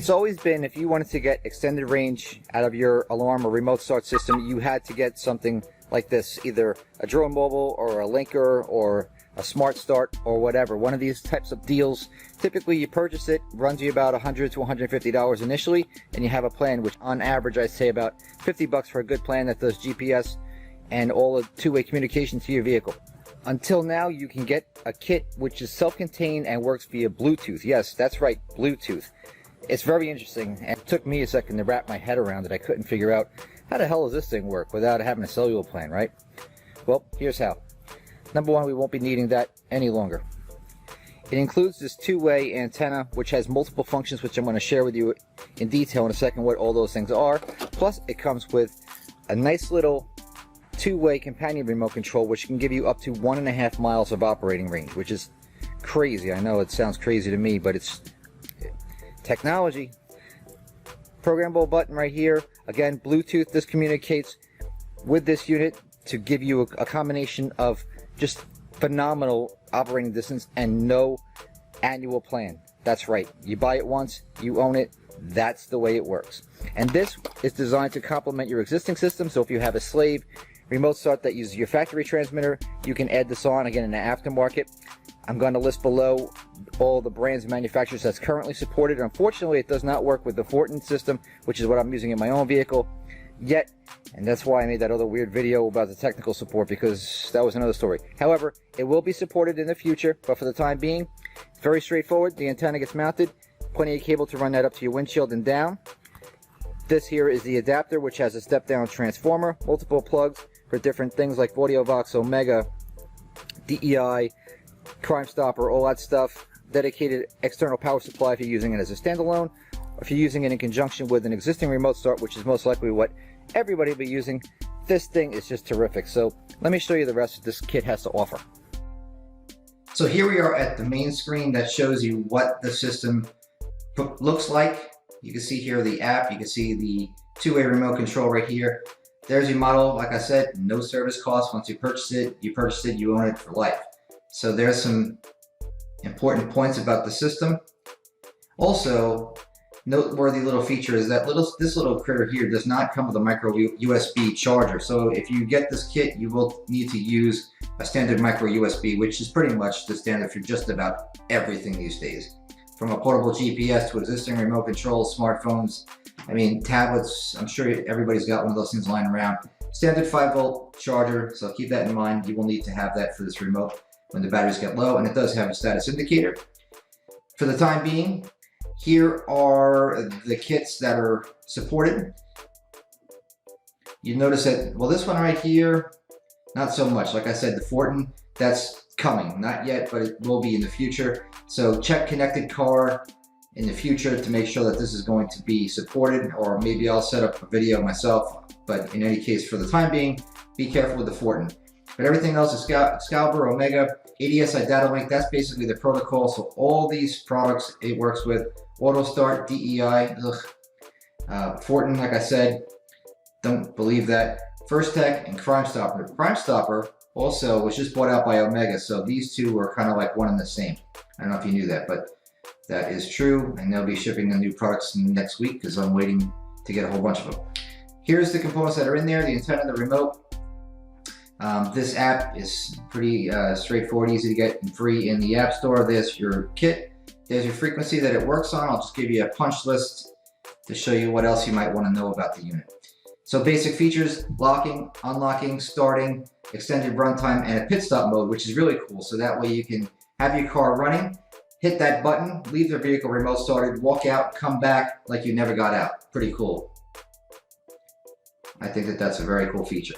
It's always been, if you wanted to get extended range out of your alarm or remote start system, you had to get something like this, either a drone mobile or a linker or a smart start or whatever. One of these types of deals, typically you purchase it, runs you about $100 to $150 initially, and you have a plan, which on average I'd say about 50 bucks for a good plan that does GPS and all the two-way communication to your vehicle. Until now, you can get a kit which is self-contained and works via Bluetooth. Yes, that's right, Bluetooth. It's very interesting, and it took me a second to wrap my head around it. I couldn't figure out how the hell does this thing work without having a cellular plan, right? Well, here's how. Number one, we won't be needing that any longer. It includes this two-way antenna, which has multiple functions, which I'm going to share with you in detail in a second what all those things are. Plus, it comes with a nice little two-way companion remote control, which can give you up to 1.5 miles of operating range, which is crazy. I know it sounds crazy to me, but it's technology. Programmable button right here. Again, Bluetooth. This communicates with this unit to give you a combination of just phenomenal operating distance and no annual plan. That's right. You buy it once, you own it. That's the way it works. And this is designed to complement your existing system. So if you have a slave remote start that uses your factory transmitter, you can add this on, again, in the aftermarket. I'm going to list below all the brands and manufacturers that's currently supported. Unfortunately, it does not work with the Fortin system, which is what I'm using in my own vehicle yet, and that's why I made that other weird video about the technical support, because that was another story. However, it will be supported in the future, but for the time being, it's very straightforward. The antenna gets mounted, plenty of cable to run that up to your windshield and down. This here is the adapter, which has a step-down transformer, multiple plugs for different things like AudioVox, Omega, DEI, Crime Stopper, all that stuff. Dedicated external power supply if you're using it as a standalone, or if you're using it in conjunction with an existing remote start, which is most likely what everybody will be using. This thing is just terrific. So let me show you the rest this kit has to offer. So here we are at the main screen that shows you what the system looks like. You can see here the app, you can see the two-way remote control right here. There's your model. Like I said, no service cost. Once you purchase it, you own it for life. So there's some important points about the system. Also, noteworthy little feature is that this little critter here does not come with a micro USB charger. So if you get this kit, you will need to use a standard micro USB, which is pretty much the standard for just about everything these days. From a portable GPS to existing remote controls, smartphones, I mean tablets, I'm sure everybody's got one of those things lying around. Standard 5-volt charger, so keep that in mind. You will need to have that for this remote when the batteries get low, and it does have a status indicator. For the time being, here are the kits that are supported. You notice that, well, this one right here, not so much. Like I said, the Fortin, that's coming. Not yet, but it will be in the future. So check connected car in the future to make sure that this is going to be supported, or maybe I'll set up a video myself. But in any case, for the time being, be careful with the Fortin. But everything else is Excalibur, Omega, ADSI data link. That's basically the protocol. So all these products it works with. Auto start, DEI, Fortin, like I said, don't believe that. First Tech and Crime Stopper. Crime Stopper also was just bought out by Omega, so these two are kind of like one and the same. I don't know if you knew that, but that is true, and they'll be shipping the new products next week because I'm waiting to get a whole bunch of them. Here's the components that are in there: the antenna, the remote. This app is pretty straightforward, easy to get, and free in the App Store. There's your kit. There's your frequency that it works on. I'll just give you a punch list to show you what else you might want to know about the unit. So basic features: locking, unlocking, starting, extended runtime, and a pit stop mode, which is really cool. So that way you can have your car running, hit that button, leave the vehicle remote started, walk out, come back like you never got out. Pretty cool. I think that that's a very cool feature.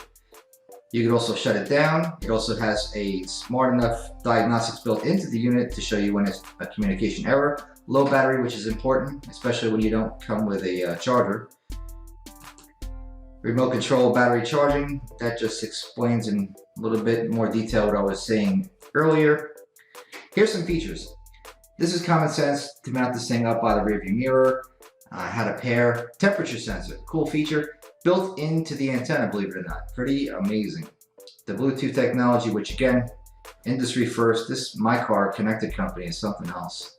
You can also shut it down. It also has a smart enough diagnostics built into the unit to show you when it's a communication error. Low battery, which is important, especially when you don't come with a charger. Remote control battery charging. That just explains in a little bit more detail what I was saying earlier. Here's some features. This is common sense to mount this thing up by the rearview mirror. How to pair. Temperature sensor. Cool feature. Built into the antenna, believe it or not. Pretty amazing. The Bluetooth technology, which again, industry first. This My Car connected company is something else.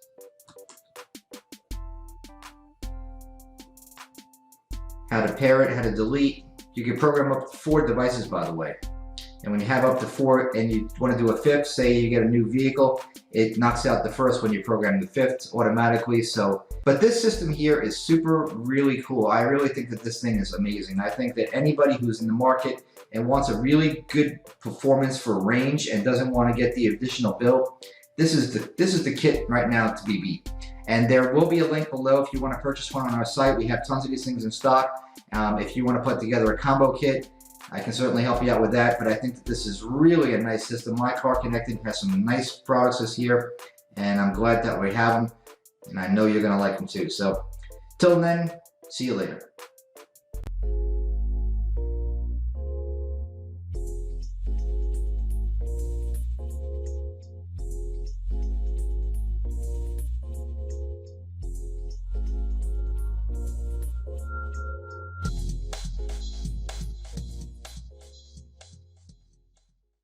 how to pair it, how to delete. You can program up to 4 devices, by the way. And when you have up to 4 and you want to do a 5th, say you get a new vehicle, it knocks out the 1st when you program the 5th automatically. So, but this system here is really cool. I really think that this thing is amazing. I think that anybody who's in the market and wants a really good performance for range and doesn't want to get the additional bill, this is the kit right now to be beat. And there will be a link below if you want to purchase one on our site. We have tons of these things in stock. If you want to put together a combo kit, I can certainly help you out with that, but I think that this is really a nice system. My Car Connected has some nice products this year, and I'm glad that we have them, and I know you're going to like them too. So, till then, see you later.